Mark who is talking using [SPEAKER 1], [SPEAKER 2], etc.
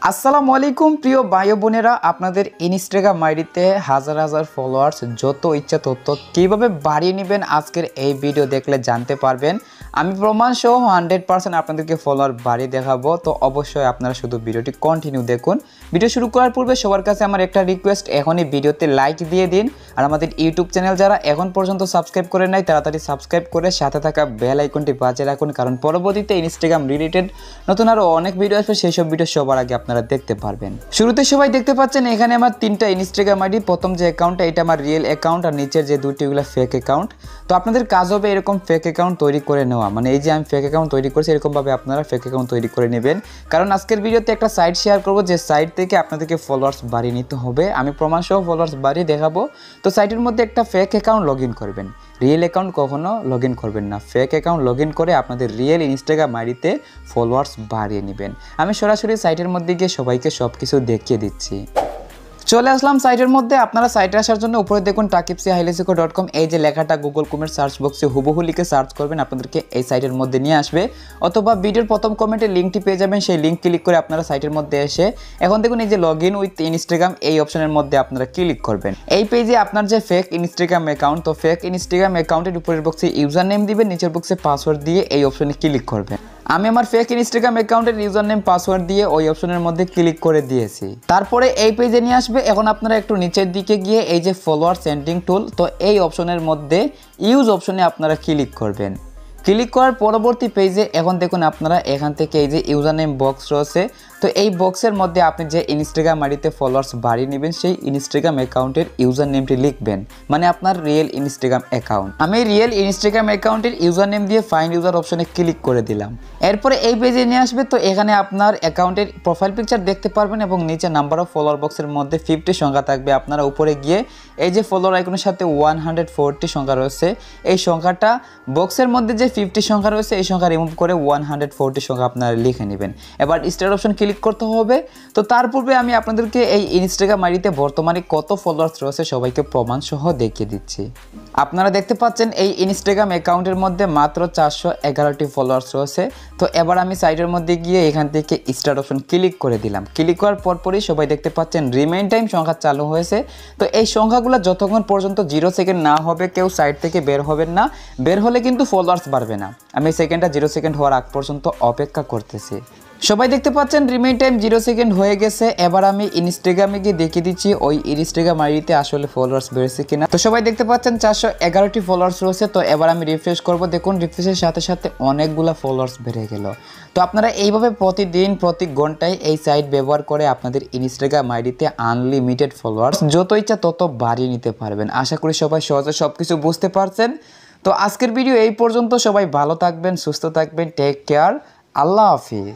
[SPEAKER 1] আসসালামু আলাইকুম প্রিয় ভাই বোনেরা, আপনাদের ইনস্টাগ্রাম আইডিতে হাজার হাজার ফলোয়ার্স যত ইচ্ছা তত কীভাবে বাড়িয়ে নেবেন আজকের এই ভিডিও দেখলে জানতে পারবেন। আমি প্রমাণ সহ 100% আপনাদেরকে ফলোয়ার বাড়িয়ে দেখাবো। তো অবশ্যই আপনারা শুধু ভিডিওটি কন্টিনিউ দেখুন। ভিডিও শুরু করার পূর্বে সবার কাছে আমার একটা রিকোয়েস্ট, এখনই ভিডিওতে লাইক দিয়ে দিন। আর আমাদের ইউটিউব চ্যানেল যারা এখন পর্যন্ত সাবস্ক্রাইব করে নাই তাড়াতাড়ি সাবস্ক্রাইব করে সাথে থাকা বেল আইকনটি বাজিয়ে রাখুন, কারণ পরবর্তীতে ইনস্টাগ্রাম রিলেটেড নতুন আরও অনেক ভিডিও আসবে, সেই সব ভিডিও সবার আগে আপনারা দেখতে পারবেন। শুরুতে সবাই দেখতে পাচ্ছেন এখানে আমার তিনটা ইনস্টাগ্রাম আইডি। প্রথম যে অ্যাকাউন্টটা এটা আমার রিয়েল অ্যাকাউন্ট, আর নিচের যে দুটি ওগুলো ফেক অ্যাকাউন্ট। তো আপনাদের কাজ হবে এরকম ফেক অ্যাকাউন্ট তৈরি করে নেওয়া, মানে এই যে আমি ফেক অ্যাকাউন্ট তৈরি করছি এরকমভাবে আপনারা ফেক অ্যাকাউন্ট তৈরি করে নেবেন। কারণ আজকের ভিডিওতে একটা সাইট শেয়ার করবো, যে সাইট থেকে আপনাদেরকে ফলোয়ার্স বাড়িয়ে নিতে হবে। আমি প্রমাণ সহ ফলোয়ার্স বাড়িয়ে দেখাবো। তো সাইটের মধ্যে একটা ফেক অ্যাকাউন্ট লগ ইন করবেন, রিয়েল অ্যাকাউন্ট কখনো লগ ইন করবেন না। ফেক অ্যাকাউন্ট লগ ইন করে আপনাদের রিয়েল ইনস্টাগ্রাম আইডিতে ফলোয়ার্স বাড়িয়ে নেবেন। আমি সরাসরি সাইটের মধ্যে গিয়ে সবাইকে সব কিছু দেখিয়ে দিচ্ছি। চলে আসলাম সাইটের মধ্যে। আপনারা সাইটে আসার জন্য উপরে দেখুন takipsihighlexico.com, এই যে লেখাটা গুগল ক্রোমের সার্চ বক্সে হুবহু লিখে সার্চ করবেন, আপনাদেরকে এই সাইটের মধ্যে নিয়ে আসবে। অথবা ভিডিওর প্রথম কমেন্টে লিঙ্কটি পেয়ে যাবেন, সেই লিঙ্ক ক্লিক করে আপনারা সাইটের মধ্যে এসে এখন দেখুন এই যে লগ ইন উইথ ইনস্টাগ্রাম, এই অপশনের মধ্যে আপনারা ক্লিক করবেন। এই পেজে আপনার যে ফেক ইনস্টাগ্রাম অ্যাকাউন্ট, তো ফেক ইনস্টাগ্রাম অ্যাকাউন্টের উপরের বক্সে ইউজার নেম দিবেন, নিচের বক্সে পাসওয়ার্ড দিয়ে এই অপশনে ক্লিক করবেন। আমি আমার ফেক ইনস্টাগ্রাম অ্যাকাউন্টের ইউজার নেম পাসওয়ার্ড দিয়ে ওই অপশনের মধ্যে ক্লিক করে দিয়েছি। তারপরে এই পেজে নিয়ে আসবে। এখন আপনারা একটু নিচের দিকে গিয়ে এই যে ফলোয়ার সেন্ডিং টুল, তো এই অপশনের মধ্যে ইউজ অপশনে আপনারা ক্লিক করবেন। ক্লিক করার পরবর্তী পেজে এখন দেখুন আপনারা এখান থেকে এই যে ইউজার নেম বক্স রয়েছে, তো এই বক্সের মধ্যে আপনি যে ইনস্টাগ্রাম আইডিতে ফলোয়ার্স বাড়িয়ে নেবেন সেই ইনস্টাগ্রাম অ্যাকাউন্টের ইউজার নেমটি লিখবেন, মানে আপনার রিয়েল ইনস্টাগ্রাম অ্যাকাউন্ট। আমি রিয়েল ইনস্টাগ্রাম অ্যাকাউন্টের ইউজার নেম দিয়ে ফাইন্ড ইউজার অপশনে ক্লিক করে দিলাম। এরপরে এই পেজে নিয়ে আসবে। তো এখানে আপনার অ্যাকাউন্টের প্রোফাইল পিকচার দেখতে পারবেন এবং নিচে নাম্বার অফ ফলোয়ার বক্সের মধ্যে 50 সংখ্যা থাকবে। আপনারা উপরে গিয়ে এই যে ফলোয়ার আইকনের সাথে 140 সংখ্যা রয়েছে, এই সংখ্যাটা বক্সের মধ্যে যে 50 সংখ্যা রয়েছে এই সংখ্যা রিমুভ করে 140 সংখ্যা আপনারা লিখে নেবেন। এবার স্টার অপশন ক্লিক করতে হবে। তো তার পূর্বে আমি আপনাদেরকে এই ইনস্টাগ্রাম আইডিতে বর্তমানে কত ফলোয়ার্স রয়েছে সবাইকে প্রমাণ সহ দেখিয়ে দিচ্ছি। আপনারা দেখতে পাচ্ছেন এই ইনস্টাগ্রাম অ্যাকাউন্টের মধ্যে মাত্র 411টি ফলোয়ার্স রয়েছে। তো এবার আমি সাইটের মধ্যে গিয়ে এখান থেকে স্টার অপশন ক্লিক করে দিলাম। ক্লিক করার পরপরই সবাই দেখতে পাচ্ছেন রিমেইন টাইম সংখ্যা চালু হয়েছে। তো এই সংখ্যাগুলো যতক্ষণ পর্যন্ত 0 সেকেন্ড না হবে কেউ সাইট থেকে বের হবেন না, বের হলে কিন্তু ফলোয়ার্স বাড়বে না। আমি সেকেন্ডটা 0 সেকেন্ড হওয়ার আগ পর্যন্ত অপেক্ষা করতেছি। সবাই দেখতে পাচ্ছেন রিমেইন টাইম 0 সেকেন্ড হয়ে গেছে। এবার আমি ইনস্টাগ্রামে গিয়ে দেখিয়ে দিচ্ছি ওই ইনস্টাগ্রাম আইডিতে আসলে ফলোয়ার্স বেড়েছে কিনা। তো সবাই দেখতে পাচ্ছেন 411টি ফলোয়ার্স রয়েছে। তো এবার আমি রিফ্রেশ করব, দেখুন রিফ্রেশের সাথে সাথে অনেকগুলো ফলোয়ার্স বেড়ে গেল। তো আপনারা এইভাবে প্রতিদিন প্রতি ঘন্টায় এই সাইট ব্যবহার করে আপনাদের ইনস্টাগ্রাম আইডিতে আনলিমিটেড ফলোয়ার্স যত ইচ্ছা তত বাড়িয়ে নিতে পারবেন। আশা করি সবাই সহজে সব কিছু বুঝতে পারছেন। তো আজকের ভিডিও এই পর্যন্ত। সবাই ভালো থাকবেন, সুস্থ থাকবেন, টেক কেয়ার, আল্লাহ হাফিজ।